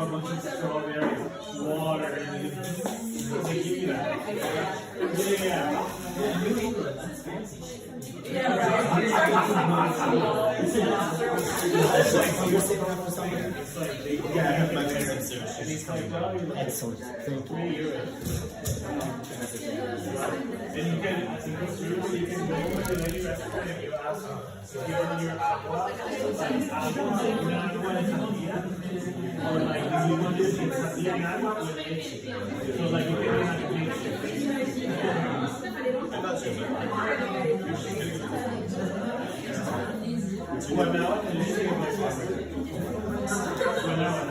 bunch of strawberries, water, and they give you that. Yeah, I have my parents there. Excellent. Thank you. And you can go to any restaurant and you ask if you're on your Apple, or like if you want this quesadilla with leche. So like you can have leche. I'm not sure. Guanaban, and leche is my favorite. Guanaban.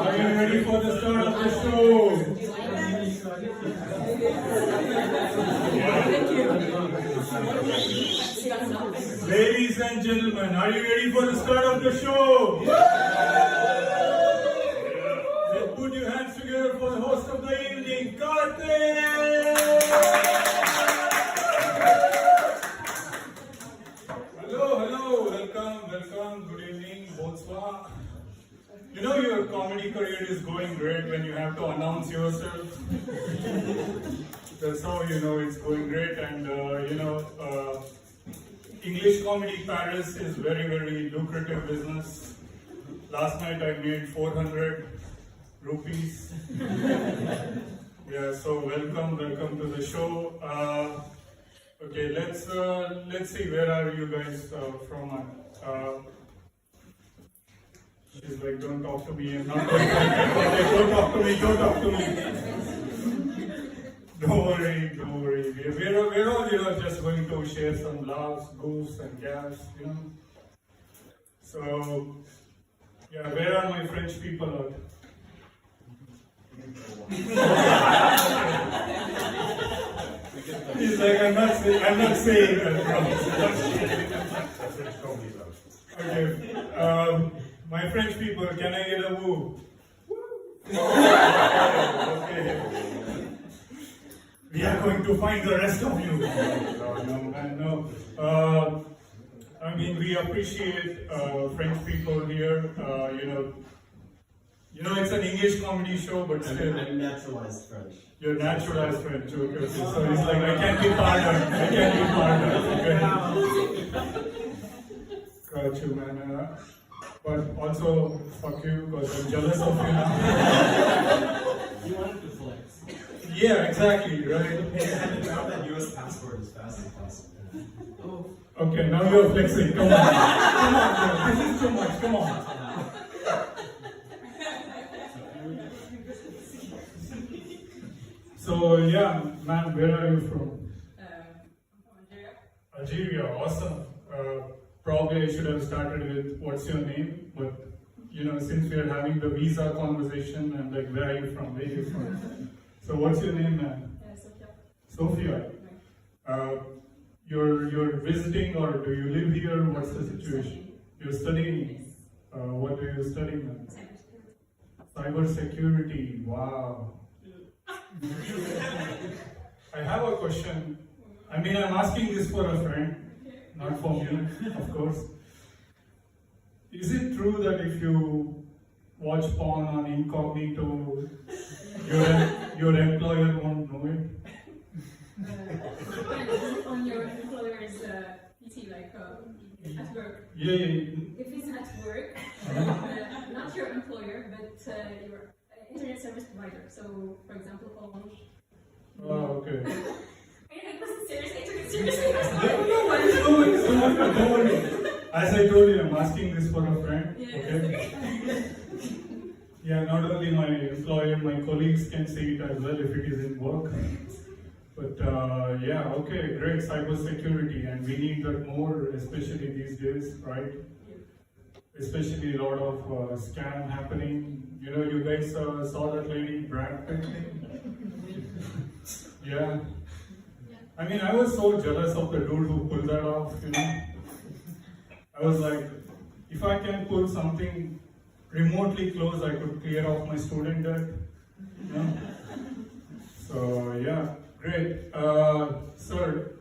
Are you ready for the start of the show? Ladies and gentlemen, are you ready for the start of the show? Then put your hands together for the host of the evening, Karthik! Hello, welcome, good evening, bonsoir. You know your comedy career is going great when you have to announce yourself. That's how you know it's going great, and English comedy Paris is very lucrative business. Last night I made 400 rupees. Yeah, so welcome to the show. Okay, let's see, where are you guys from? She's like, don't talk to me, I'm not going to don't talk to me. Don't worry. We're all, just going to share some laughs, goofs, and gaps, So, yeah, where are my French people out? He's like, I'm not saying that. Okay, my French people, can I get a woo? Okay. We are going to find the rest of you. No. I mean, we appreciate French people here. It's an English comedy show, but still. I'm naturalized French. You're naturalized French, okay. So it's like, I can't be pardoned. Got you, man. But also, fuck you, because I'm jealous of you now. You wanted to flex. Yeah, exactly, right? Hey, I had to drop that US passport as fast as possible. Oh. Okay, now you're flexing. Come on, this is too much. Come on. So yeah, man, where are you from? I'm from Algeria. Algeria, awesome. Probably I should have started with what's your name, but since we are having the visa conversation and like where are you from? So what's your name, man? Sophia. Sophia. You're visiting or do you live here? What's the situation? You're studying. What are you studying, man? Cybersecurity. Wow. I have a question. I mean, I'm asking this for a friend. Not for me, of course. Is it true that if you watch porn on incognito, your employer won't know it? Depends on your employer's PC, like at work. Yeah, yeah. If it's at work, not your employer, but your internet service provider. So, for example, Orange. Oh, okay. I wasn't serious. I took it seriously. Don't worry. As I told you, I'm asking this for a friend. Yes. Okay. Yeah, not only my employer, my colleagues can see it as well if it is in work. But yeah, okay, great cybersecurity, and we need that more, especially these days, right? Especially a lot of scam happening. You know, you guys saw that lady Brad Pitt. Yeah. I mean, I was so jealous of the dude who pulled that off, you know. I was like, if I can pull something remotely close, I could clear off my student debt. You know? So, yeah, great. Sir,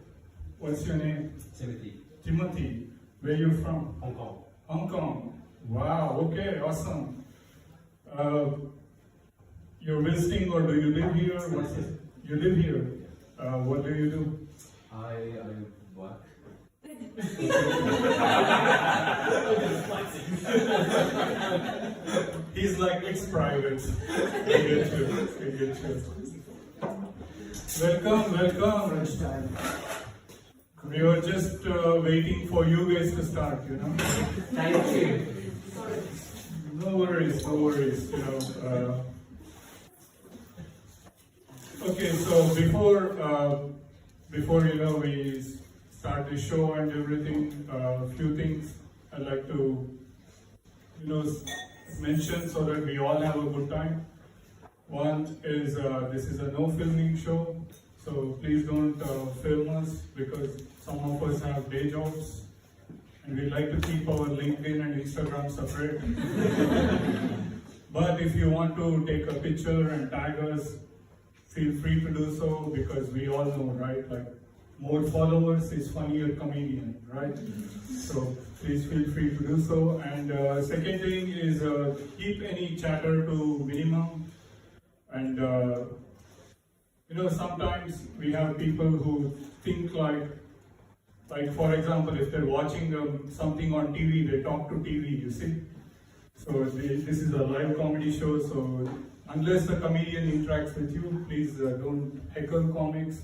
what's your name? Timothy, Timothy. Where are you from? Hong Kong. Hong Kong. Wow, okay, awesome. You're visiting or do you live here? What's it? You live here. What do you do? I work. He's like, it's private. I get you. I get you. Welcome, welcome. We were just waiting for you guys to start, you know. Thank you. No worries, no worries, you know. Okay, so before you know we start the show and everything, a few things I'd like to mention so that we all have a good time. One is this is a no filming show, so please don't film us because some of us have day jobs and we like to keep our LinkedIn and Instagram separate. But if you want to take a picture and tag us, feel free to do so because we all know, right? Like more followers is funnier comedian, right? So please feel free to do so. And second thing is keep any chatter to minimum. And sometimes we have people who think like for example, if they're watching something on TV, they talk to TV, you see. So this is a live comedy show, so unless the comedian interacts with you, please don't heckle comics,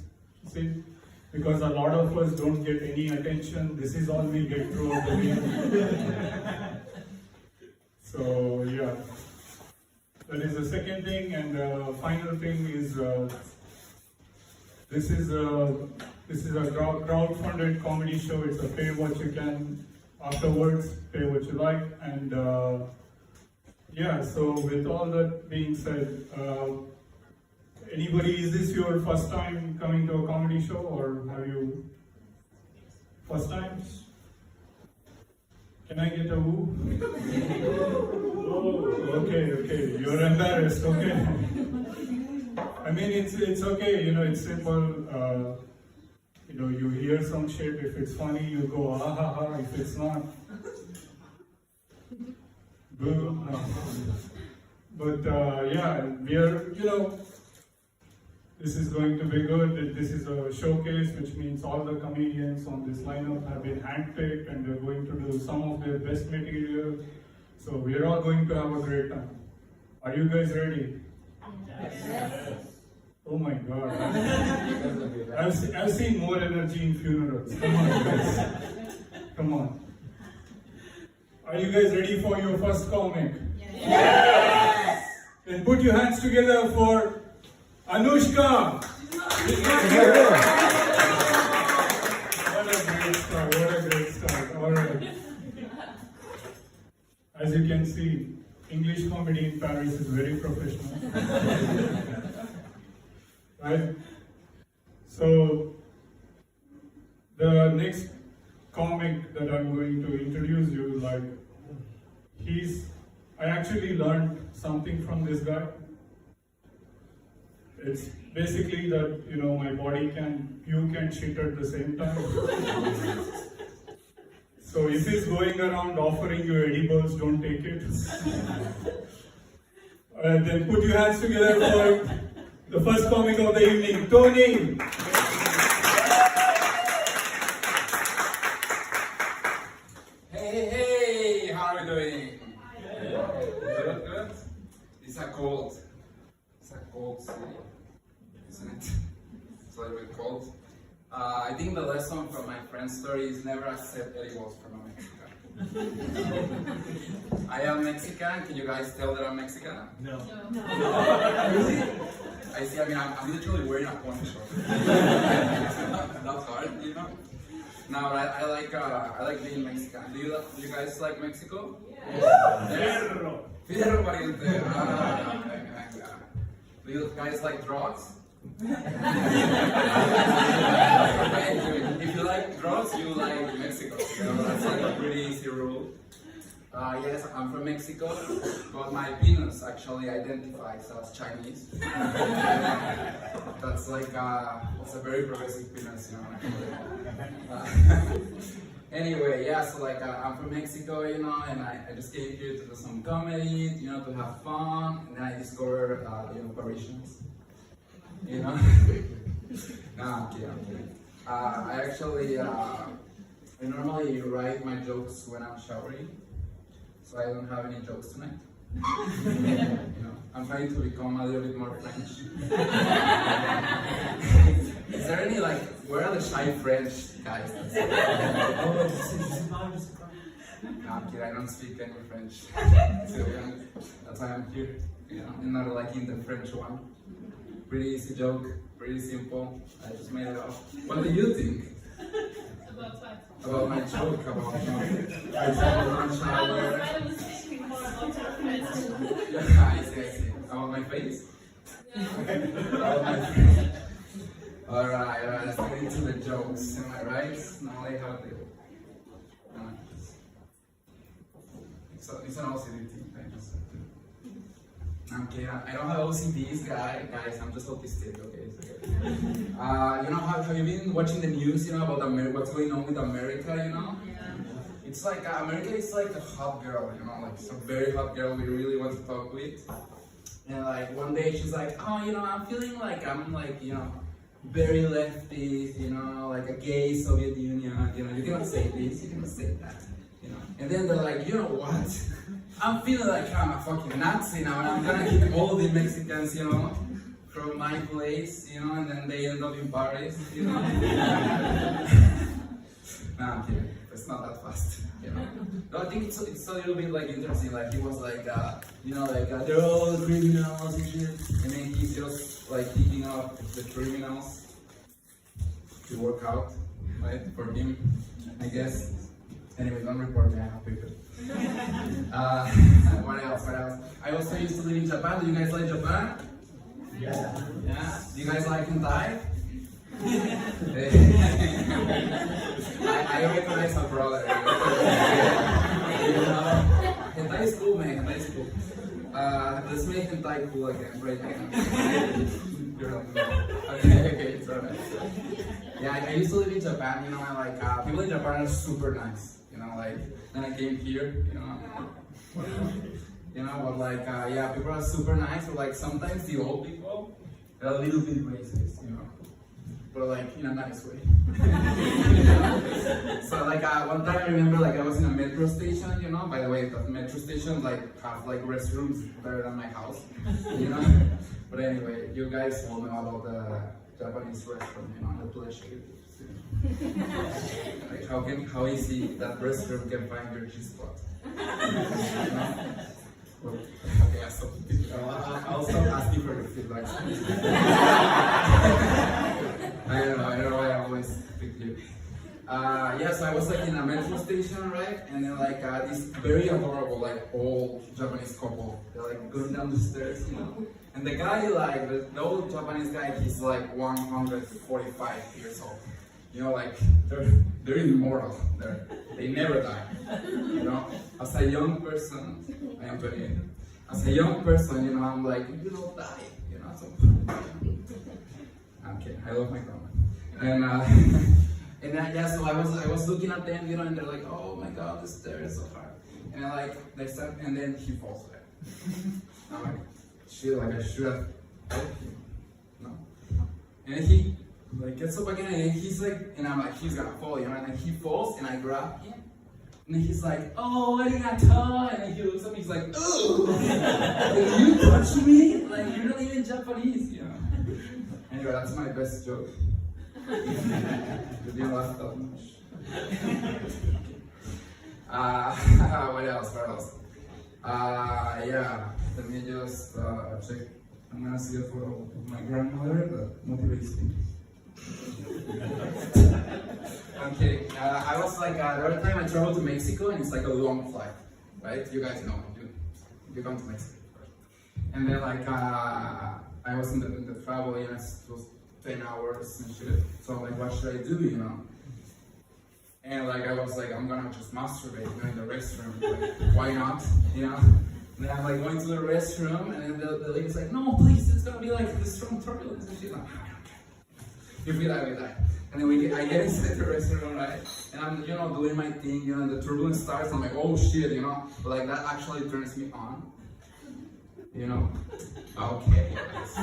see? Because a lot of us don't get any attention. This is all we get throughout the week. So yeah, that is the second thing, and final thing is this is a crowd-funded comedy show. It's a pay what you can afterwards, pay what you like, and yeah. So with all that being said, anybody, is this your first time coming to a comedy show, or have you first time? Can I get a woo? Oh, okay, you're embarrassed, okay. I mean, it's okay, it's simple. You hear some shit, if it's funny, you go, ah ha ha, if it's not, boo, no. But yeah, we are, this is going to be good. This is a showcase, which means all the comedians on this lineup have been handpicked and they're going to do some of their best material. So we're all going to have a great time. Are you guys ready? Yes. Oh my God. I've seen more energy in funerals. Come on, guys. Come on. Are you guys ready for your first comic? Yes. Then put your hands together for Anushka. What a great start. All right. As you can see, English comedy in Paris is very professional. Right? So, the next comic that I'm going to introduce you, I actually learned something from this guy. It's basically that, my body can puke and shit at the same time. So if he's going around offering you edibles, don't take it. Then put your hands together for the first comic of the evening, Tony. Hey, how are we doing? Good. It's a cold city, isn't it? It's a little bit cold. I think the lesson from my friend's story is never accept edibles from a Mexican. I am Mexican. Can you guys tell that I'm Mexican? No. Really? I see. I mean, I'm literally wearing a poncho. That's hard, you know. No, but I like being Mexican. Do you guys like Mexico? Perro. Fierro pariente. Venga. Do you guys like drugs? If you like drugs, you like Mexico. You know, that's like a pretty easy rule. Yes, I'm from Mexico, but my penis actually identifies as Chinese. That's like it's a very progressive penis, you know. Anyway, yeah, so like I'm from Mexico, you know, and I just came here to do some comedy, you know, to have fun, and then I discovered, Parisians, you know. No, I'm kidding. I actually, I normally write my jokes when I'm showering, so I don't have any jokes tonight. You know, I'm trying to become a little bit more French. Is there any like, where are the shy French guys? No, I'm kidding, I don't speak any French. So, yeah, that's why I'm here. You know, and not liking the French one. Pretty easy joke, pretty simple. I just made it up. What do you think? About my joke, about I see. About my face? About my face. Alright, let's get into the jokes. Am I right? Now I have the. It's an OCD thing. Okay, I don't have OCDs, guys. I'm just autistic. Okay, it's okay. You know, have you been watching the news? You know about what's going on with America? You know. Yeah. It's like America is like a hot girl. You know, like it's a very hot girl we really want to talk with. And like one day she's like, oh, you know, I'm feeling like I'm like, you know, very leftist. You know, like a gay Soviet Union. You know, you cannot say this, you cannot say that. You know. And then they're like, you know what? I'm feeling like I'm a fucking Nazi now, and I'm gonna kick all the Mexicans, you know, from my place, you know, and then they end up in Paris, you know. Nah, I'm kidding. It's not that fast, you know. No, I think it's a little bit like interesting. Like he was like, you know, like they're all criminals and shit, and then he's just like picking up the criminals to work out, right, for him, I guess. Anyway, don't report me. I have people. What else? I also used to live in Japan. Do you guys like Japan? Yeah. Yeah. Do you guys like hentai? I recognize my brother. You know, hentai is cool, man. Hentai is cool. Let's make hentai cool again, right now. You're helping me. Okay, it's alright. Yeah, I used to live in Japan. You know, and like people in Japan are super nice. You know, like then I came here. You know, but like yeah, people are super nice. But like sometimes the old people are a little bit racist. You know, but like in a nice way. So like one time I remember like I was in a metro station. You know, by the way, the metro station like have like restrooms better than my house. You know, but anyway, you guys all know about the Japanese restaurant. You know, the pleasure. Like how easy that restroom can find your G-spot. Well, okay, I'll stop asking for your feedback. I don't know why I always pick you. Yeah, so I was like in a metro station, right? And then like this very adorable like old Japanese couple, they're like going down the stairs, you know. And the guy, like the old Japanese guy, he's like 145 years old. You know, like they're immortal. They never die. You know, as a young person, I am 28. As a young person, you know, I'm like, you don't die. You know, so I'm kidding. I love my grandma. And then, yeah, so I was looking at them, you know, and they're like, oh my god, this stair is so hard. And then, like, they start, and then he falls there. I'm like, shit, like I should have helped him. No. And he like gets up again, and he's like, and I'm like, he's gonna fall, you know, and then he falls, and I grab him. And he's like, oh, arigato, and then he looks at me, he's like, oh, like, you touch me? Like, you're not even Japanese, you know. Anyway, that's my best joke. Did you laugh that much? What else? Yeah, let me just check. I'm gonna see a photo of my grandmother that motivates me. I'm kidding. I was like, the other time I traveled to Mexico, and it's like a long flight, right? You guys know, you've gone to Mexico. And then like, I was in the travel, you know, it was 10 hours and shit. So I'm like, what should I do, you know? And like, I was like, I'm gonna just masturbate, you know, in the restroom. Like, why not, you know? And then I'm like going to the restroom, and then the lady's like, no, please, it's gonna be like the strong turbulence. And she's like, you feel that way, that. And then I get inside the restroom, right? And I'm, you know, doing my thing, you know, and the turbulence starts. I'm like, oh shit, you know? But like, that actually turns me on. You know? Okay, yes.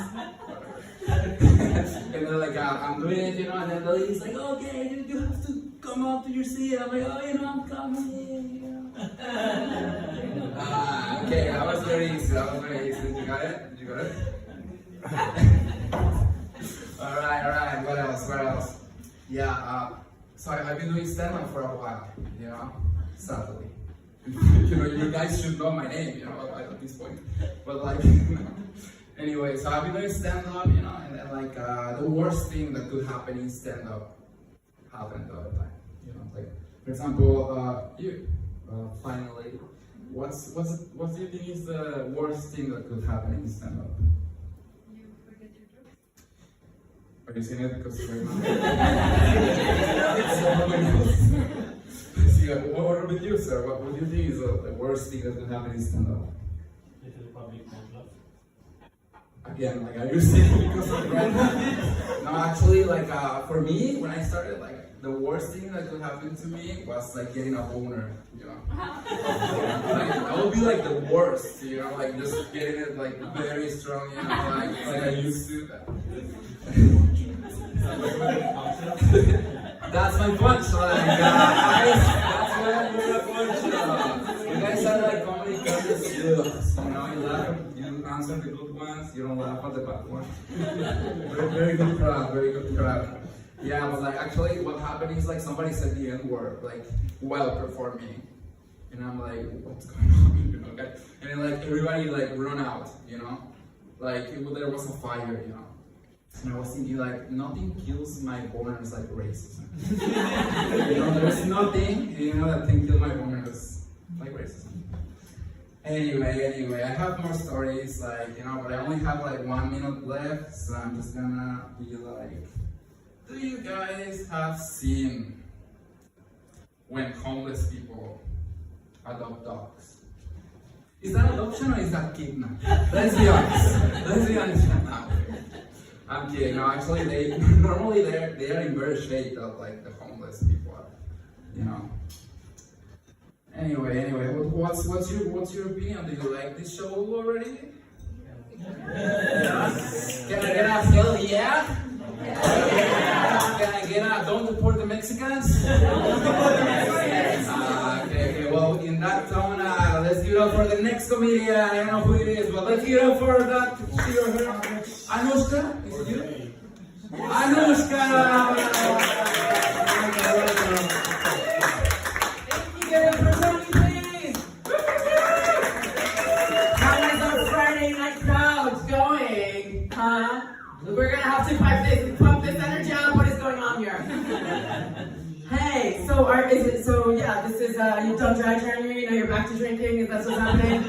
And then like, I'm doing it, you know, and then the lady's like, okay, you have to come up to your seat. I'm like, oh, you know, I'm coming, you know. Okay, that was very easy, Did you got it? Alright, what else? Yeah, so I've been doing stand-up for a while, you know, sadly. You know, you guys should know my name, you know, at this point. But like, anyway, so I've been doing stand-up, you know, and then like, the worst thing that could happen in stand-up happened the other time, you know, like, for example, you, finally, what do you think is the worst thing that could happen in stand-up? You forget your jokes. Are you saying it because it's right now? See, what would you, sir? What do you think is the worst thing that could happen in stand-up? If the public won't laugh. Again, like, are you saying it because of right now? No, actually, like, for me, when I started, like, the worst thing that could happen to me was, like, getting a boner, you know? Like, that would be, like, the worst, you know? Like, just getting it, like, very strong, you know? Like I used to. That's my punchline, guys. That's what I'm gonna punch. You guys are like comedy contest jokes. You know, you laugh, you answer the good ones, you don't laugh at the bad ones. Very good crowd. Yeah, but like actually what happened is like somebody said the N-word, like while performing. And I'm like, what's going on? You know, okay? And then like everybody like run out, you know? Like there was a fire, you know. And I was thinking like, nothing kills my boners like racism. You know, there's nothing, you know, that can kill my boners like racism. Anyway, I have more stories, like, you know, but I only have like 1 minute left, so I'm just gonna be like, do you guys have seen when homeless people adopt dogs? Is that adoption or is that kidnap? Let's be honest right now. I'm kidding. No, actually, they normally they are in better shape than like the homeless people are, you know. Anyway, what's your opinion? Do you like this show already? Yeah. Can I get a hell yeah? Can I get a don't deport the Mexicans? Okay. Well, in that tone, let's give it up for the next comedian. I don't know who it is, but let's give it up for that. Anushka, is it you? Anushka! Thank you guys for coming, please! How is our Friday night crowd going? Huh? We're gonna have to pump this energy up. What is going on here? Hey, this is, you've done dry January, now you're back to drinking, is that what's happening?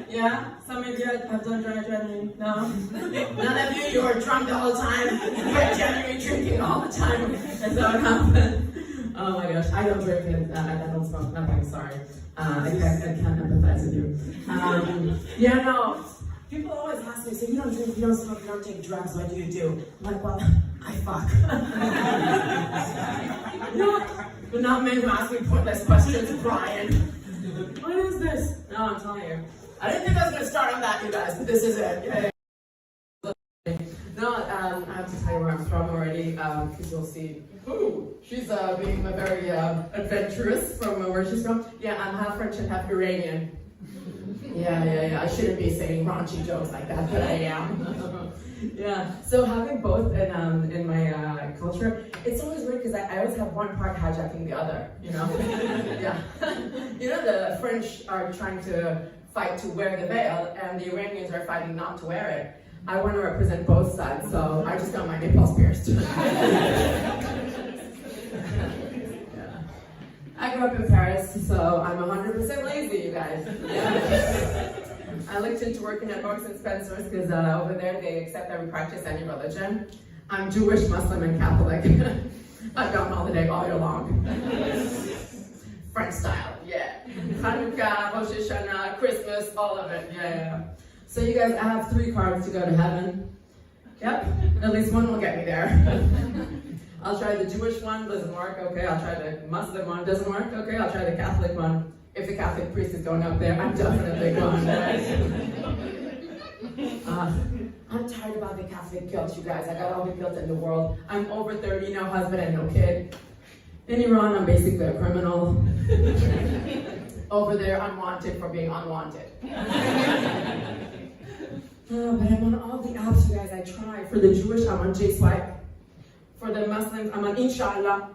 Yeah? Some of you have done dry January, no? None of you are drunk the whole time, dry January drinking all the time, that's how it happened. Oh my gosh, I don't drink and I don't smoke, nothing, sorry. I can't empathize with you. No, people always ask me, so you don't drink, you don't smoke, you don't take drugs, what do you do? I'm like, well, I fuck. But not men who ask me pointless questions, Brian. What is this? No, I'm telling you. I didn't think I was going to start on that, you guys, but this is it. Yeah. No, I have to tell you where I'm from already, because you'll see. Ooh, she's being very adventurous from where she's from. Yeah, I'm half French and half Iranian. Yeah. I shouldn't be saying raunchy jokes like that, but I am. Yeah. So having both in my culture, it's always weird because I always have one part hijacking the other. You know? Yeah. You know, the French are trying to fight to wear the veil, and the Iranians are fighting not to wear it. I want to represent both sides, so I just got my nipples pierced. I grew up in Paris, so I'm 100% lazy, you guys. Yeah. I looked into working at Marks and Spencer's because over there they accept that we practice any religion. I'm Jewish, Muslim, and Catholic. I've got an holiday all year long. French style, yeah. Hanukkah, Rosh Hashanah, Christmas, all of it, yeah. So you guys, I have 3 cards to go to heaven. Yep, at least one will get me there. I'll try the Jewish one, doesn't work, okay. I'll try the Muslim one, doesn't work, okay. I'll try the Catholic one. If the Catholic priest is going up there, I'm definitely going there. I'm tired about the Catholic guilt, you guys. I got all the guilt in the world. I'm over 30, no husband and no kid. In Iran, I'm basically a criminal. Over there, I'm wanted for being unwanted. But I'm on all the apps, you guys. I try. For the Jewish, I'm on J-Swipe. For the Muslims, I'm on Inshallah.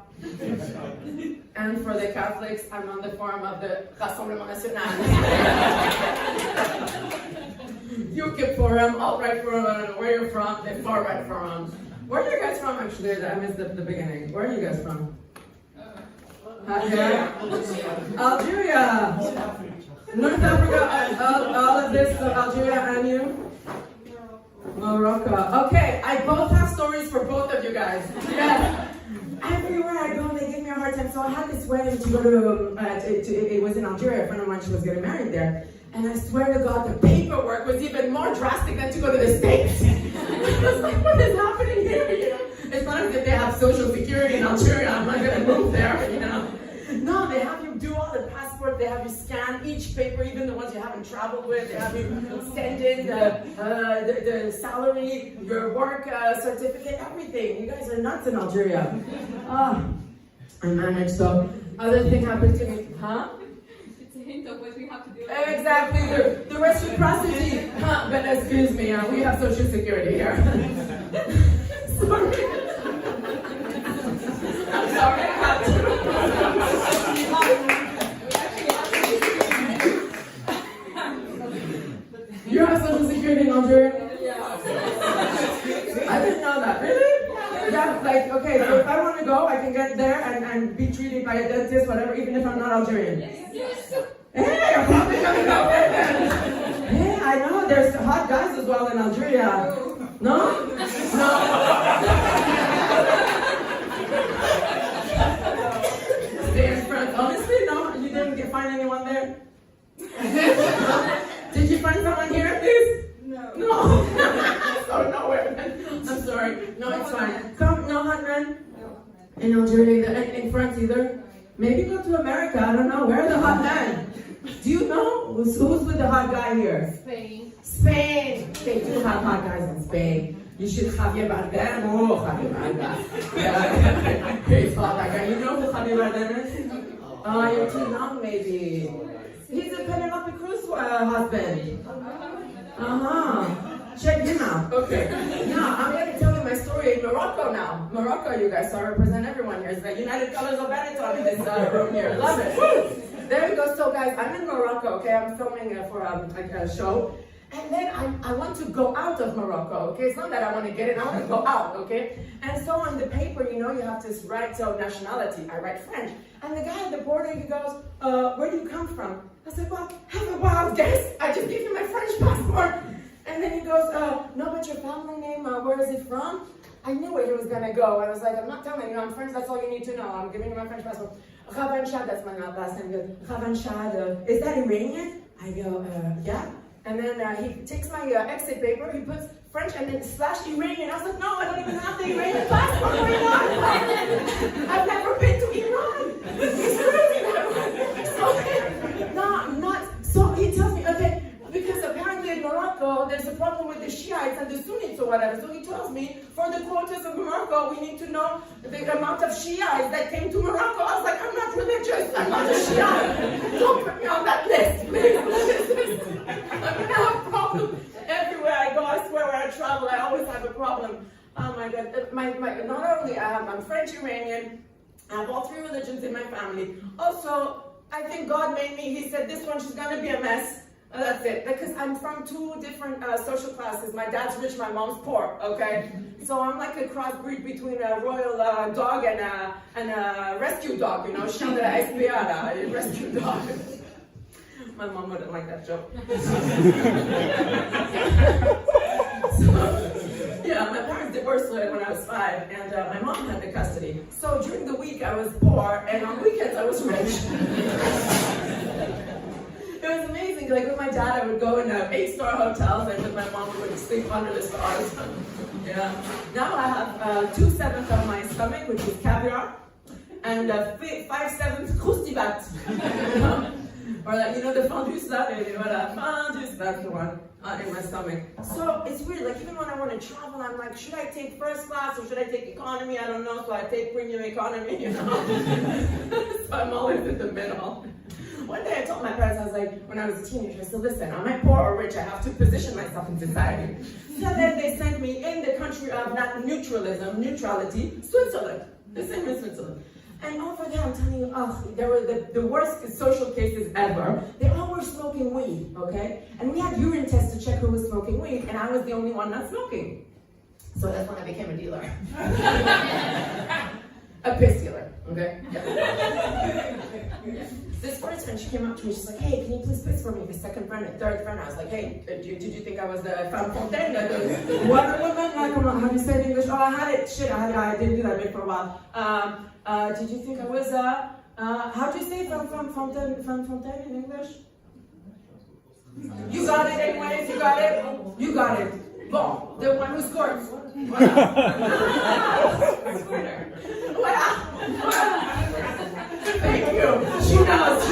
And for the Catholics, I'm on the forum of the Rassemblement National. UKIP forum, alt-right forum, I don't know where you're from, the far-right forum. Where are you guys from, actually? I missed the beginning. Where are you guys from? Yeah. Algeria. North Africa, all of this, Algeria and you? Morocco. Okay, I both have stories for both of you guys. Yes. Everywhere I go, they give me a hard time. So I had this wedding to go to, it was in Algeria. A friend of mine, she was getting married there. And I swear to God, the paperwork was even more drastic than to go to the States. I was like, what is happening here, you know? It's not as if they have social security in Algeria. I'm not going to move there, you know? No, they have you do all the passport. They have you scan each paper, even the ones you haven't traveled with. They have you send in the salary, your work certificate, everything. You guys are nuts in Algeria. I managed. So, other thing happened to me. Huh? It's a hint of what we have to do. Exactly, the reciprocity. But excuse me, we have social security here. Sorry. I'm sorry, I have to. You have social security in Algeria? Yeah. I didn't know that. Really? Yeah, like, okay, so if I want to go, I can get there and be treated by a dentist, whatever, even if I'm not Algerian. Yes. Hey, you're probably gonna go with it. Yeah, I know, there's hot guys as well in Algeria. No? No. Stay in front. Honestly, no? You didn't find anyone there? Did you find someone here at least? No. No. So nowhere. I'm sorry. No, it's fine. Come, no hot men? No. In Algeria, in France either? Maybe go to America, I don't know. Where are the hot men? Do you know who's with the hot guy here? Spain. Spain! They do have hot guys in Spain. You should Javier Bardem. Oh, Javier Bardem. Yeah. He's hot, that guy. You know who Javier Bardem is? Oh, you're too young, maybe. He's a Penelope Cruz husband. Check him out. Okay. Now, I'm going to tell you my story in Morocco now. Morocco, you guys, so I represent everyone here. It's the United Colors of Benetton in this room here. Love it. Woo! There we go. So, guys, I'm in Morocco, okay? I'm filming for a show. And then I want to go out of Morocco, okay? It's not that I want to get in, I want to go out, okay? And so on the paper, you know, you have to write nationality. I write French. And the guy at the border, he goes, where do you come from? I said, well, have a wild guess. I just gave him my French passport. And then he goes, no, but your family name, where is it from? I knew where he was going to go. I was like, I'm not telling you, I'm French, that's all you need to know. I'm giving you my French passport. Ravanchad, that's my last name. Ravanchad, is that Iranian? I go, yeah. And then he takes my exit paper, he puts French and then slash Iranian. I was like, no, I don't even have the Iranian passport right now. I've never been to Iran. It's crazy. So he tells me, okay, because apparently in Morocco, there's a problem with the Shiites and the Sunnis or whatever. So he tells me, for the quotas of Morocco, we need to know the amount of Shiites that came to Morocco. I was like, I'm not religious, I'm not a Shiite. Don't put me on that list, please. I'm gonna have problems everywhere I go. I swear, where I travel, I always have a problem. Oh my God, not only I'm French Iranian, I have all 3 religions in my family. Also, I think God made me, he said, this one, she's gonna be a mess. That's it, because I'm from 2 different social classes. My dad's rich, my mom's poor, okay? So I'm like a crossbreed between a royal dog and a rescue dog, you know, Chandra Espiada, a rescue dog. My mom wouldn't like that joke. Yeah, my parents divorced when I was 5, and my mom had the custody. So during the week I was poor, and on weekends I was rich. It was amazing. Like with my dad, I would go in 8-star hotels, and with my mom, we would sleep under the stars. Yeah. Now I have 2/7 of my stomach, which is caviar, and 5/7 croustibat. Or like, you know, the fondue stuff, fondue, that's the one in my stomach. So it's weird, like even when I want to travel, I'm like, should I take first class or should I take economy? I don't know, so I take premium economy, you know? So I'm always in the middle. One day I told my parents, I was like, when I was a teenager, I said, listen, am I poor or rich? I have to position myself in society. So then they sent me in the country of not neutrality, Switzerland. They sent me to Switzerland. And over there, I'm telling you, they were the worst social cases ever. They all were smoking weed, okay? And we had urine tests to check who was smoking weed, and I was the only one not smoking. So that's when I became a dealer. A piss dealer, okay? Yeah. This first friend, she came up to me, she's like, hey, can you please piss for me? The second friend, the third friend, I was like, hey, did you think I was the femme fontaine, the Wonder Woman? Like, how do you say it in English? Oh, I had it, shit, I didn't do that bit for a while. Did you think I was, how do you say femme fontaine in English? You got it anyways, you got it? You got it. Bon, the one who scored. Voilà. Thank you. She knows.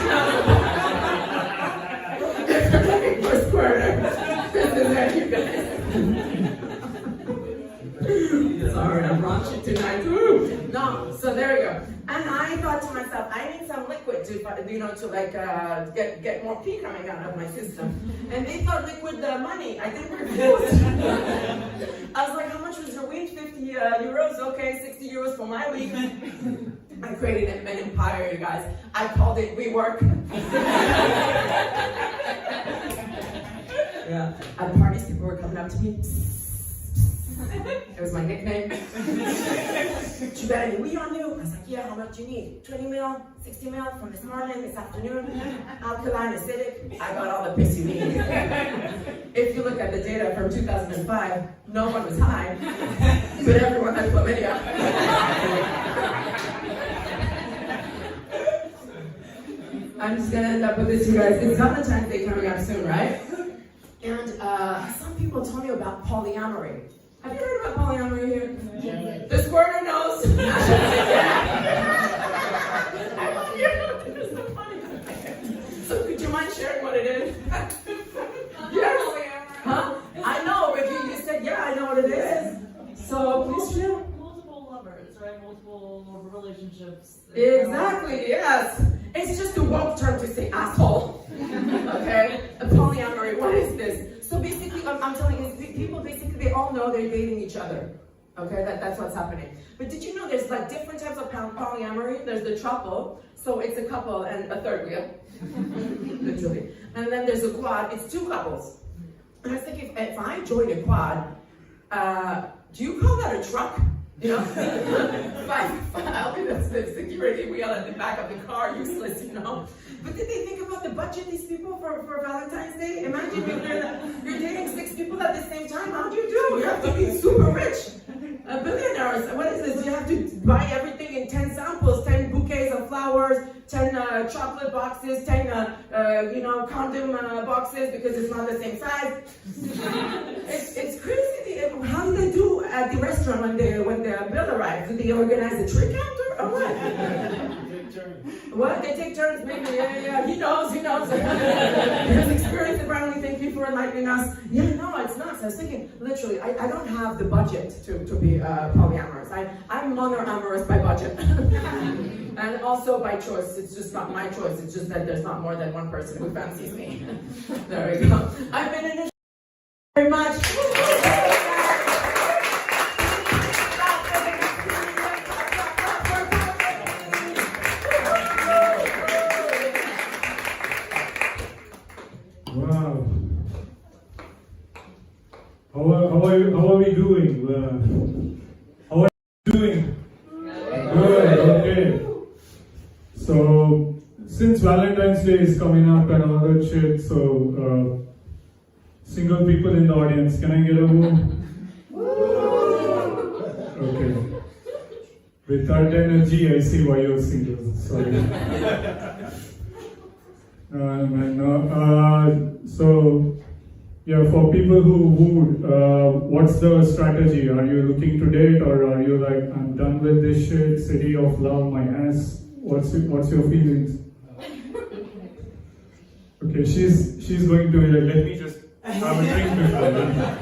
If you're looking for a squirter, this is it, you guys. Sorry, I'm raunchy tonight. Woo. No, so there we go. And I thought to myself, I need some liquid to, to like get more pee coming out of my system. And they thought liquid money. I didn't refuse. I was like, how much was your week? 50 euros. Okay, 60 euros for my week. I created an empire, you guys. I called it WeWork. Yeah. At parties, people were coming up to me. It was my nickname. You got any weed on you? I was like, yeah, how much do you need? 20 mil, 60 mil from this morning, this afternoon, alkaline, acidic. I got all the piss you need. If you look at the data from 2005, no one was high, but everyone had chlamydia. I'm just gonna end up with this, you guys. It's Valentine's Day coming up soon, right? And some people told me about polyamory. Have you heard about polyamory here? Yeah. The squirter knows. I love you. This is so funny. So could you mind sharing what it is? Yes. Huh? I know, but you said, yeah, I know what it is. So please share. Multiple lovers, right? Multiple relationships. Exactly, yes. It's just a woke term to say asshole. Okay? A polyamory, what is this? So basically, I'm telling you, people basically, they all know they're dating each other. Okay, that's what's happening. But did you know there's like different types of polyamory? There's the throuple, so it's a couple and a third wheel. Literally. And then there's a quad, it's 2 couples. And I was thinking, if I join a quad, do you call that a truck? You know? I'll be the security wheel at the back of the car, useless, you know? But did they think about the budget, these people, for Valentine's Day? Imagine you're dating 6 people at the same time. How do you do? You have to be super rich. Billionaires, what is this? You have to buy everything in 10 samples, 10 bouquets of flowers, 10 chocolate boxes, 10 condom boxes because it's not the same size. It's crazy. How do they do at the restaurant when the bill arrives? Do they organize a trick counter or what? What? They take turns, maybe. Yeah. He knows. He has experience apparently. Thank you for enlightening us. Yeah, no, it's nuts. I was thinking, literally, I don't have the budget to be polyamorous. I'm monoamorous by budget. And also by choice. It's just not my choice. It's just that there's not more than one person who fancies me. There we go. I've been in a very much. Wow. How are we doing? How are you doing? Good, okay. So, since Valentine's Day is coming up and all that shit, so single people in the audience, can I get a woo? Okay. With that energy, I see why you're single. Sorry. So, yeah, for people who would, what's the strategy? Are you looking to date, or are you like, I'm done with this shit, city of love, my ass? What's your feelings? Okay, she's going to be like, let me just have a drink before that.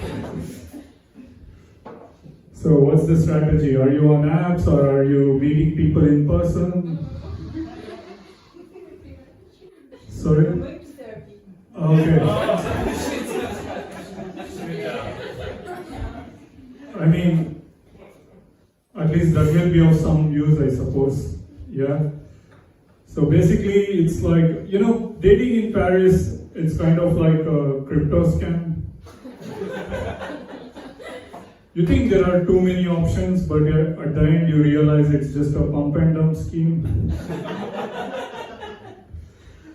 So, what's the strategy? Are you on apps, or are you meeting people in person? Sorry? Okay. I mean, at least that will be of some use, I suppose. Yeah. So basically, it's like, dating in Paris, it's kind of like a crypto scam. You think there are too many options, but at the end you realize it's just a pump and dump scheme.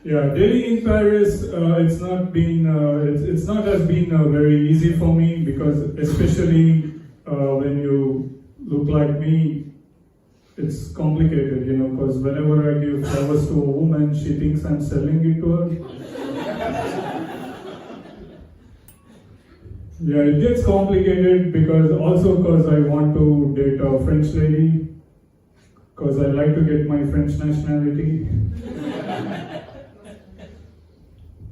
Yeah, dating in Paris, it's not has been very easy for me, because especially when you look like me, it's complicated, because whenever I give flowers to a woman, she thinks I'm selling it to her. Yeah, it gets complicated because I want to date a French lady, because I like to get my French nationality.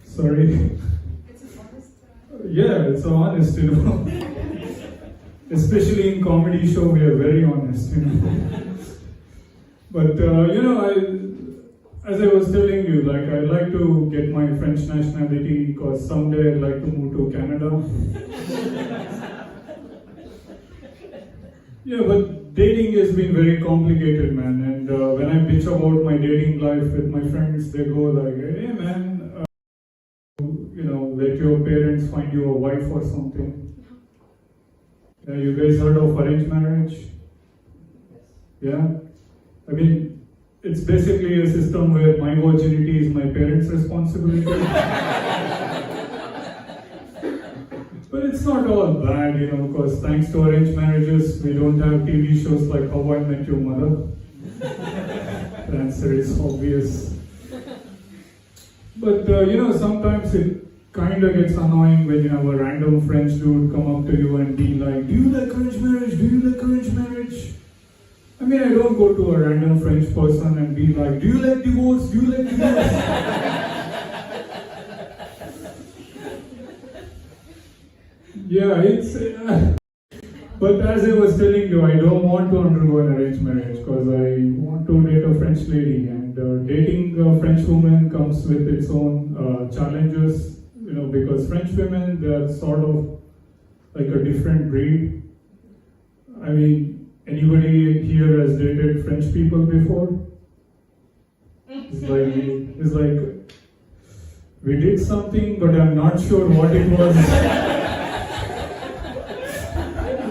Sorry. Yeah, it's honest, Especially in comedy show, we are very honest, But as I was telling you, like, I like to get my French nationality because someday I'd like to move to Canada. Yeah, but dating has been very complicated, man. And when I bitch about my dating life with my friends, they go like, hey man, let your parents find you a wife or something. You guys heard of arranged marriage? Yeah? I mean, it's basically a system where my virginity is my parents' responsibility. But it's not all bad, because thanks to arranged marriages, we don't have TV shows like How I Met Your Mother. The answer is obvious. But, sometimes it kind of gets annoying when you have a random French dude come up to you and be like, do you like arranged marriage? Do you like arranged marriage? I mean, I don't go to a random French person and be like, do you like divorce? Do you like divorce? Yeah, it's... but as I was telling you, I don't want to undergo an arranged marriage because I want to date a French lady, and dating a French woman comes with its own challenges, because French women, they're sort of like a different breed. I mean, anybody here has dated French people before? It's like, we did something, but I'm not sure what it was.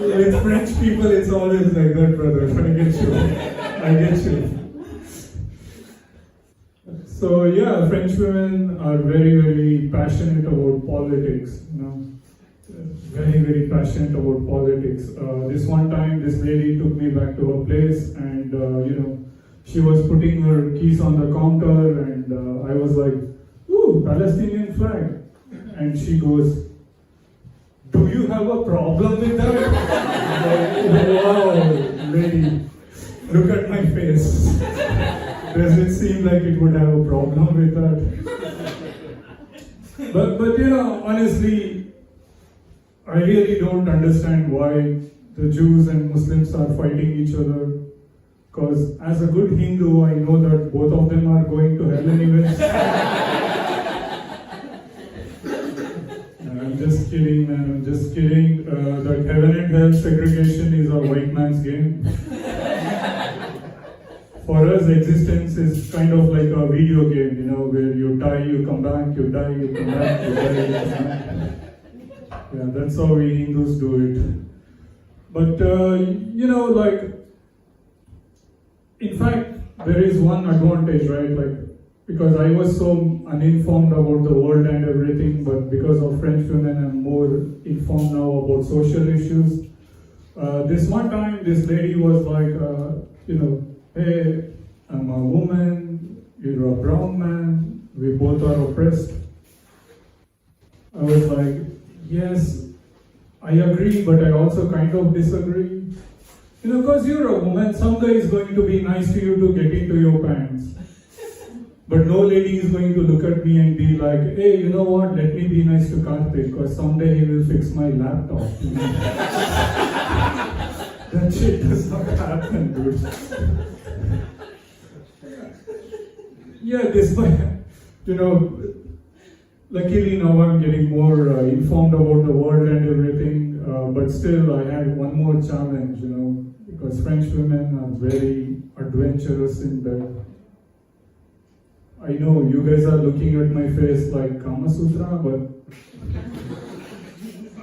With French people, it's always like that, brother. I get you. So yeah, French women are very, very passionate about politics, very, very passionate about politics. This one time, this lady took me back to her place, and she was putting her keys on the counter, and I was like, "Ooh, Palestinian flag," and she goes, "Do you have a problem with that?" I'm like, "Wow, lady, look at my face. Does it seem like it would have a problem with that?" But honestly, I really don't understand why the Jews and Muslims are fighting each other. Because as a good Hindu, I know that both of them are going to hell anyways. I'm just kidding, man. I'm just kidding. That heaven and hell segregation is a white man's game. For us, existence is kind of like a video game, where you die, you come back, you die, you come back, you die, you come back. Yeah, that's how we Hindus do it. But, in fact, there is one advantage, right? Because I was so uninformed about the world and everything, but because of French women, I'm more informed now about social issues. This one time, this lady was like, "Hey, I'm a woman, you're a brown man, we both are oppressed." I was like, "Yes, I agree, but I also kind of disagree. Because you're a woman, some guy is going to be nice to you to get into your pants. But no lady is going to look at me and be like, hey, you know what, let me be nice to Karthik, because someday he will fix my laptop." That shit does not happen, dude. Yeah, luckily now I'm getting more informed about the world and everything, but still I had one more challenge, because French women are very adventurous in bed. I know you guys are looking at my face like Kama Sutra, but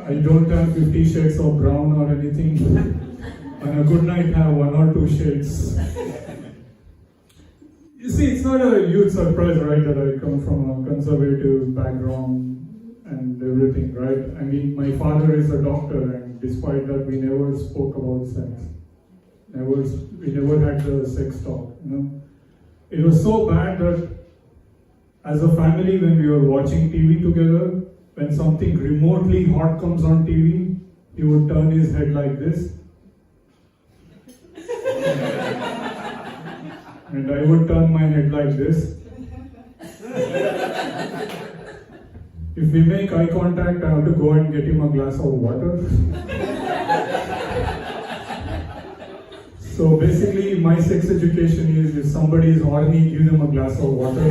I don't have 50 shades of brown or anything. On a good night, have 1 or 2 shades. You see, it's not a huge surprise, right, that I come from a conservative background and everything, right? I mean, my father is a doctor, and despite that, we never spoke about sex. We never had the sex talk, It was so bad that as a family, when we were watching TV together, when something remotely hot comes on TV, he would turn his head like this. And I would turn my head like this. If we make eye contact, I have to go and get him a glass of water. So basically, my sex education is, if somebody is horny, give them a glass of water.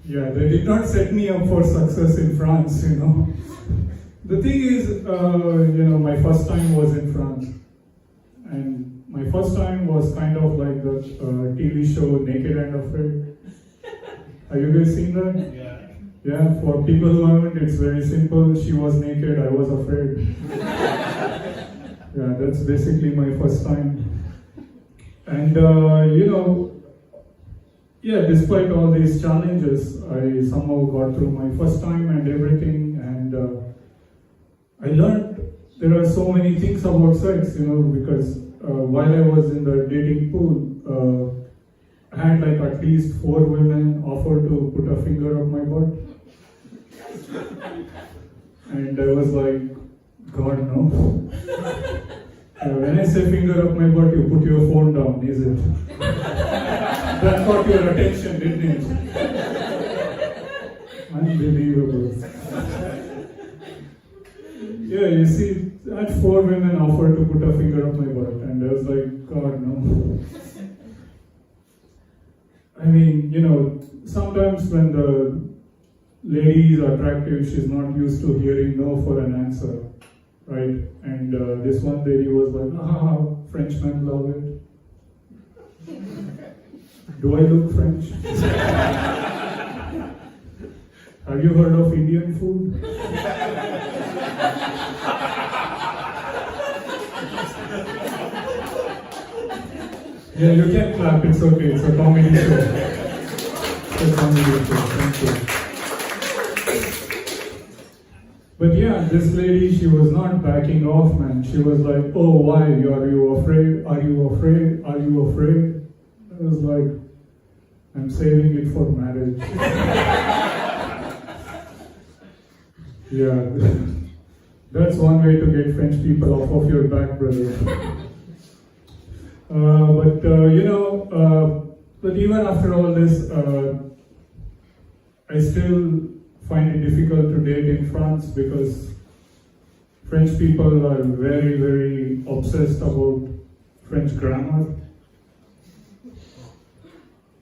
Yeah, they did not set me up for success in France, The thing is, my first time was in France. And my first time was kind of like the TV show Naked and Afraid. Have you guys seen that? Yeah. Yeah, for people who haven't, it's very simple. She was naked, I was afraid. Yeah, that's basically my first time. And, despite all these challenges, I somehow got through my first time and everything. And I learned there are so many things about sex, because while I was in the dating pool, I had at least 4 women offer to put a finger up my butt. And I was like, God, no. When I say finger up my butt, you put your phone down, is it? That caught your attention, didn't it? Unbelievable. Yeah, you see, I had 4 women offer to put a finger up my butt, and I was like, God, no. I mean, sometimes when the lady is attractive, she's not used to hearing no for an answer, right? And this one lady was like, Frenchmen love it. Do I look French? Have you heard of Indian food? Yeah, you can clap, it's okay, it's a comedy show. It's a comedy show, thank you. But yeah, this lady, she was not backing off, man. She was like, oh, why? Are you afraid? Are you afraid? Are you afraid? I was like, I'm saving it for marriage. Yeah, that's one way to get French people off of your back, brother. But even after all this, I still find it difficult to date in France because French people are very, very obsessed about French grammar.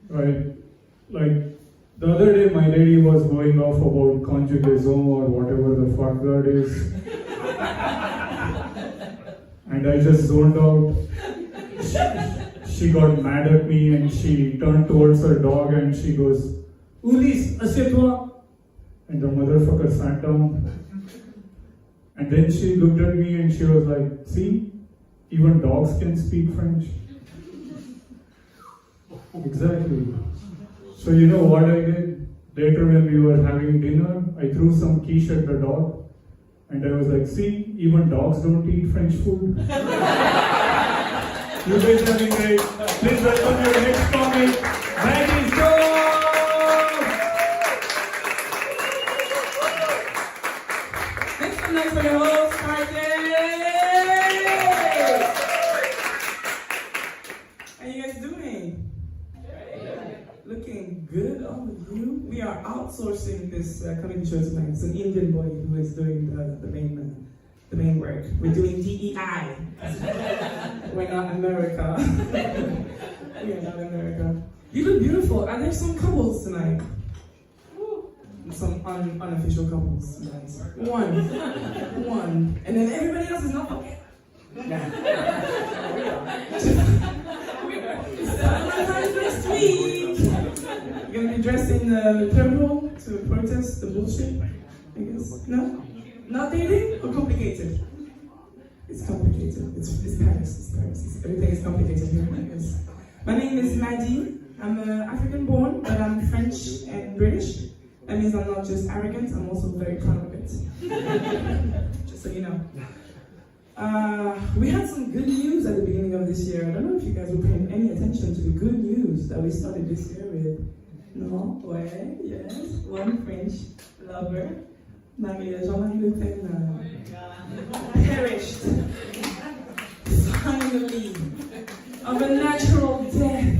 Right? Like, the other day my lady was going off about conjugaison or whatever the fuck that is. And I just zoned out. She got mad at me and she turned towards her dog and she goes, Ulysse, assieds-toi. And the motherfucker sat down. And then she looked at me and she was like, see, even dogs can speak French. Exactly. So you know what I did? Later when we were having dinner, I threw some quiche at the dog. And I was like, see, even dogs don't eat French food. You guys are doing great. Please welcome your next comic, Maggie Stone! Make some noise for your host, Carson! How you guys doing? Looking good, all of you. We are outsourcing this comedy show tonight. It's an Indian boy who is doing the main work. We're doing DEI. We're not America. We are not America. You look beautiful, and there's some couples tonight. Some unofficial couples tonight. One. And then everybody else is not okay. It's Valentine's next week. You're gonna be dressed in purple to protest the bullshit, I guess. No? Not dating or complicated? It's complicated. It's Paris. Everything is complicated here, I guess. My name is Maddie. I'm African born, but I'm French and British. That means I'm not just arrogant, I'm also very proud of it. Just so you know. We had some good news at the beginning of this year. I don't know if you guys were paying any attention to the good news that we started this year with. No way, yes. One French lover, Jean-Marie Le Pen, perished. Finally, of a natural death.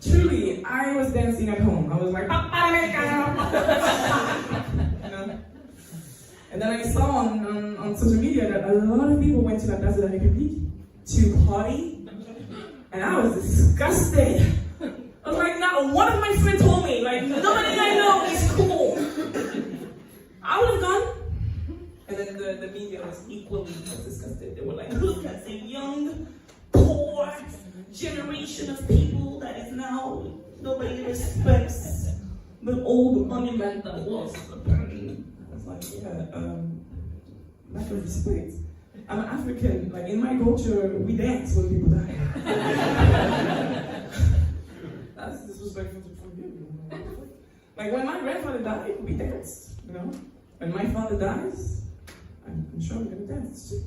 Truly, I was dancing at home. I was like, you know? And then I saw on social media that a lot of people went to la Place de la République to party, and I was disgusted. I was like, not one of my friends told me, like, nobody I know is cool. I would have gone. And then the media was equally as disgusted. They were like, look at the young, poor generation of people that is now nobody respects the old monument that was the pen. I was like, yeah, lack of respect. I'm African, like in my culture, we dance when people die. That's disrespectful to you. Like when my grandfather died, we danced, you know? When my father dies, I'm sure we're gonna dance too.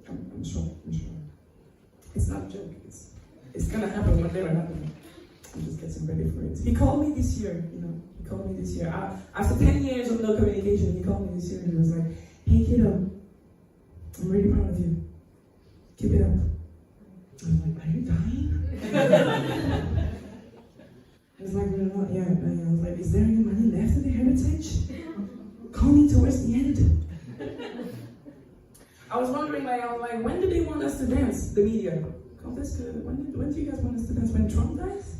I'm sure. It's not a joke. It's gonna happen whatever happens. I'm just getting ready for it. He called me this year, you know. He called me this year. After 10 years of no communication, he called me this year and he was like, hey kiddo, I'm really proud of you. Keep it up. I was like, are you dying? I was like, no, not yet. I was like, is there any money left in the heritage? Call me towards the end. I was wondering, when do they want us to dance, the media? When do you guys want us to dance? When Trump dies?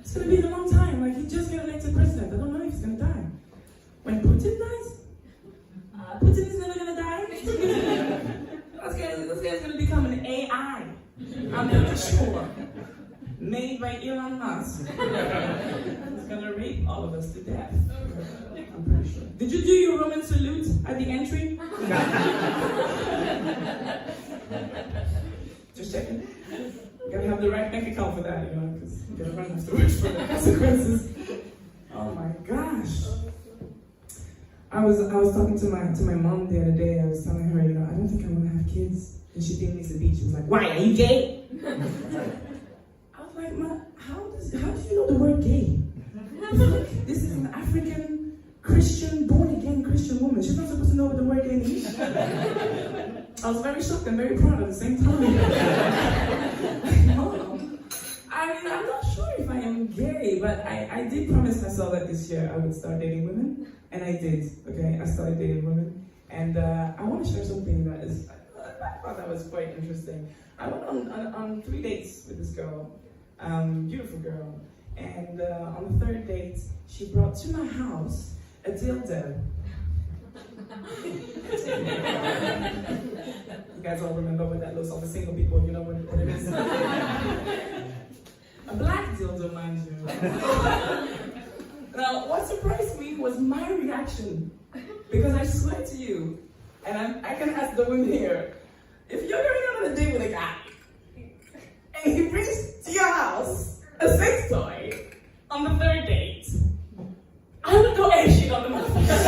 It's gonna be a long time. Like, he just got elected president. I don't know if he's gonna die. When Putin dies? Putin is never gonna die. This guy's gonna become an AI. I'm pretty sure. Made by Elon Musk. He's gonna rape all of us to death. I'm pretty sure. Did you do your Roman salute at the entry? Just checking. You gotta have the right bank account for that, you know, because you gotta run afterwards for the consequences. Oh my gosh. I was talking to my mom the other day. I was telling her, I don't think I want to have kids. And she didn't miss a beat. She was like, "Why? Are you gay?" I was like, "Ma, how do you know the word gay? This is an African Christian, born again Christian woman. She's not supposed to know what the word gay means." I was very shocked and very proud at the same time. Mom, I'm not sure if I am gay, but I did promise myself that this year I would start dating women, and I did. Okay, I started dating women, and I want to share something that is. I thought that was quite interesting. I went on 3 dates with this girl, beautiful girl, and on the 3rd date, she brought to my house a dildo. You guys all remember what that looks like, the single people, you know what it is. A black dildo, mind you. Now, what surprised me was my reaction, because I swear to you, and I can ask the women here, if you're going on a date with a guy, and he brings to your house a sex toy on the 3rd date, I would go ape shit on the motherfucker.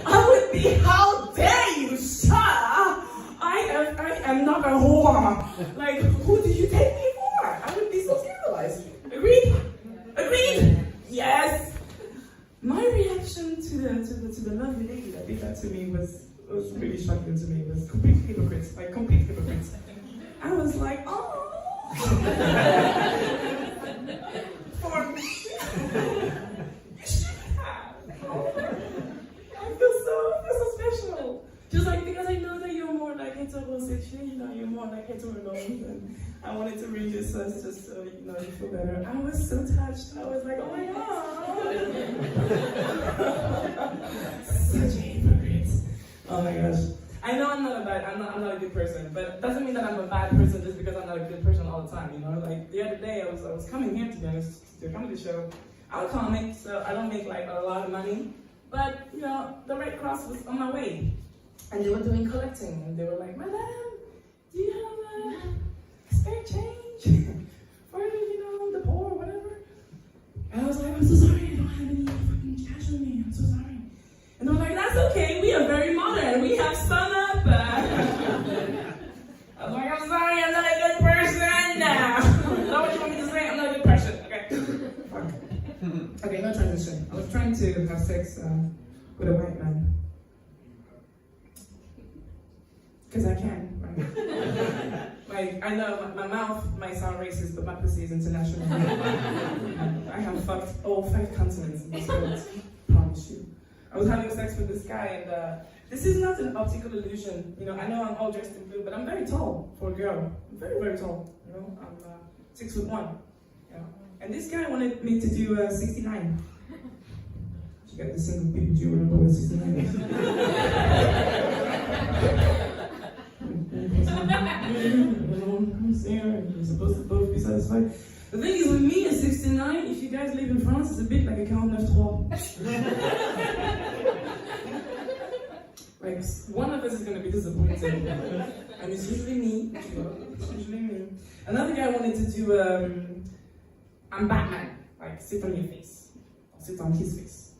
I would be, how dare you, sir? I am not a whore. Like, who do you take me for? I would be so scandalized. Agreed? Agreed? Yes. My reaction to the lovely lady that did that to me was really shocking to me. It was complete hypocrites, like complete hypocrites. I was like, oh. For me. You should have. I feel so special. Just like, because I know that you're more like heterosexual, you're more like heteronormative, and I wanted to read this just so you feel better. I was so touched. I was like, oh my god. Such a hypocrite. Oh my gosh. I know I'm not a good person, but it doesn't mean that I'm a bad person just because I'm not a good person all the time, Like the other day I was coming here, to be honest, to a comedy show. I'm a comic, so I don't make like a lot of money. But the Red Cross was on my way. And they were doing collecting, and they were like, "Madam, do you have a spare change for the poor or whatever?" And I was like, "I'm so sorry, I don't have any fucking cash on me. I'm so sorry." And they were like, "That's okay. We are very modern. We have sun up." I was like, "I'm sorry, I'm not a good person now." Is that what you want me to say? I'm not a good person. Okay. Fuck. Okay, no transition. I was trying to have sex with a white man. Because I can, right? Like, I know my mouth might sound racist, but my pussy is international. I have fucked all 5 continents in this world, I promise you. I was having sex with this guy, and this is not an optical illusion. I know I'm all dressed in blue, but I'm very tall for a girl. I'm very, very tall. I'm 6'1". And this guy wanted me to do 69. You got the single people, do you remember what 69 is? You're supposed to both be satisfied. The thing is, with me at 69, if you guys live in France, it's a bit like a 49.3. Like, one of us is going to be disappointed. And it's usually me. It's usually me. Another guy wanted to do, I'm Batman. Like, sit on your face. Or sit on his face.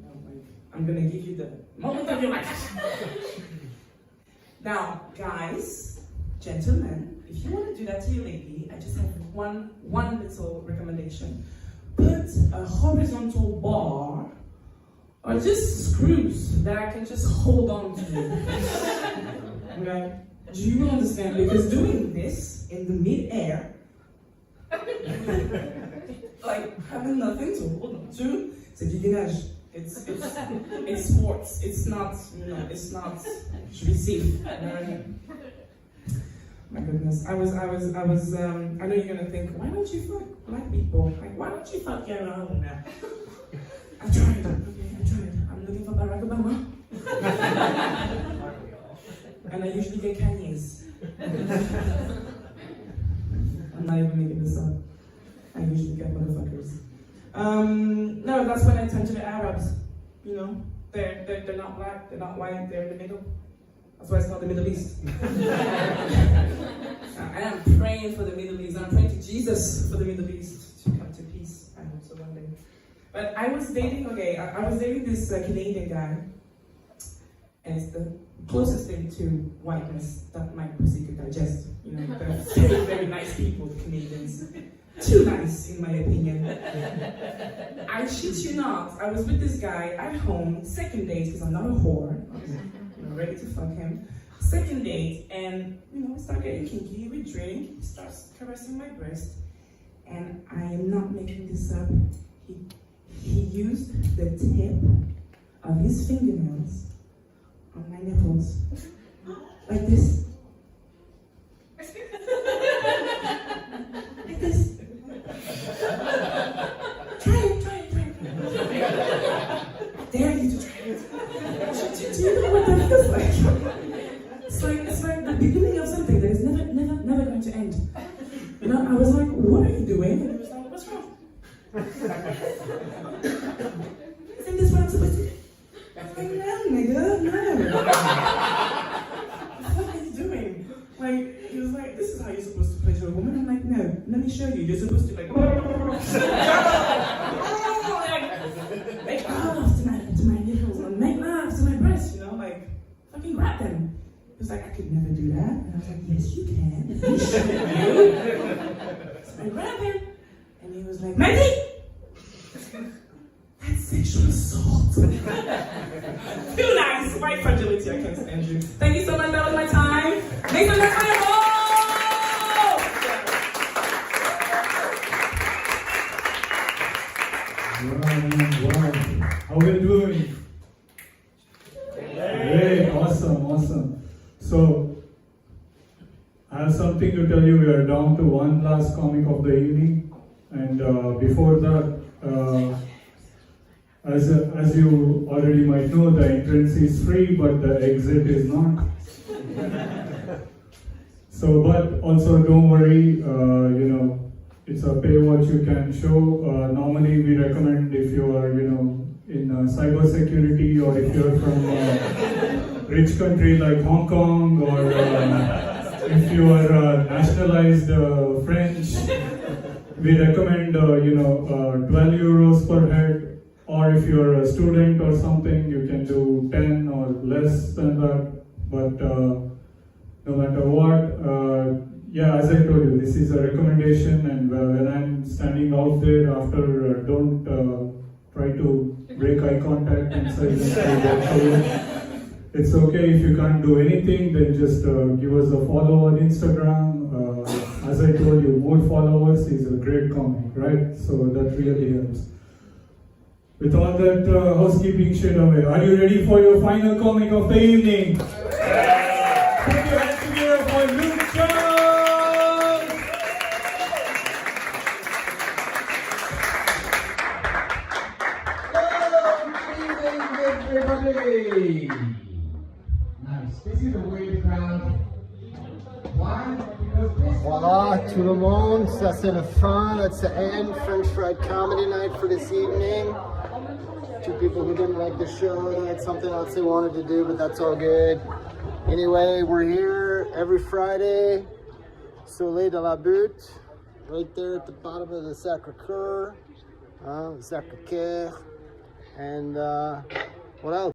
Like, I'm going to give you the moment of your life. Now, guys, gentlemen, if you want to do that to your lady, I just have one little recommendation. Put a horizontal bar or just screws that I can just hold on to. Okay? Do you understand? Because doing this in the mid-air, like having nothing to hold on to, c'est du gainage. It's sports. It's not, should be safe. My goodness. I know you're gonna think, why don't you fuck black people? Like, why don't you fuck your own? I've tried. I'm looking for Barack Obama. And I usually get Kanye's. I'm not even making this up. I usually get motherfuckers. No, that's when I turn to the Arabs. They're not black, they're not white, they're in the middle. That's why it's called the Middle East. I am praying for the Middle East. I'm praying to Jesus for the Middle East to come to peace. I hope so one day. But I was dating, I was dating this Canadian guy, and it's the closest thing to whiteness that my pussy could digest. You know, they're very, very nice people, the Canadians. Too nice, in my opinion. I shit you not, I was with this guy at home, second date, because I'm not a whore. I'm ready to fuck him. Second date, and we start getting kinky, we drink, he starts caressing my breast, and I am not making this up. He used the tip of his fingernails on my nipples, like this. Like this. Try it. I dare you to try it. Do you know what that feels like? It's like the beginning of something that is never going to end. I was like, what are you doing? And he was like, what's wrong? Isn't this what I'm supposed to do? I was like, no, nigga, no. What are you doing? Like, he was like, this is how you're supposed to pleasure a woman. I'm like, no, let me show you. You're supposed to make love to my nipples and make love to my breasts, like fucking grab them. He was like, I could never do that. And I was like, yes, you can. You should. So I grabbed him, and he was like, Maggie! That's sexual assault. Too nice. White fragility, I can't stand you. Thank you so much. That was my time. Make some time. Wow. How are you doing? Great, awesome. So, I have something to tell you. We are down to one last comic of the evening, and before that, as you already might know, the entrance is free, but the exit is not. So, but also don't worry, it's a pay what you can show. Normally we recommend if you are, in cyber security, or if you're from a rich country like Hong Kong, or if you are nationalized French, we recommend, 12 euros per head, or if you're a student or something, you can do 10 or less than that, but no matter what, as I told you, this is a recommendation, and when I'm standing out there after, don't try to break eye contact and say it's okay if you can't do anything, then just give us a follow on Instagram. As I told you, more followers is a great comic, right? So that really helps. With all that housekeeping shit away, are you ready for your final comic of the evening? Put your hands together for Luke Charles! Everybody! Nice. This is the way the crowd. Why? Because this Voila, tout le monde, ça c'est le fin, that's the end. French Fried Comedy Night for this evening. Two people who didn't like the show, they had something else they wanted to do, but that's all good. Anyway, we're here every Friday, Soleil de la Butte, right there at the bottom of the Sacré-Cœur, and what else?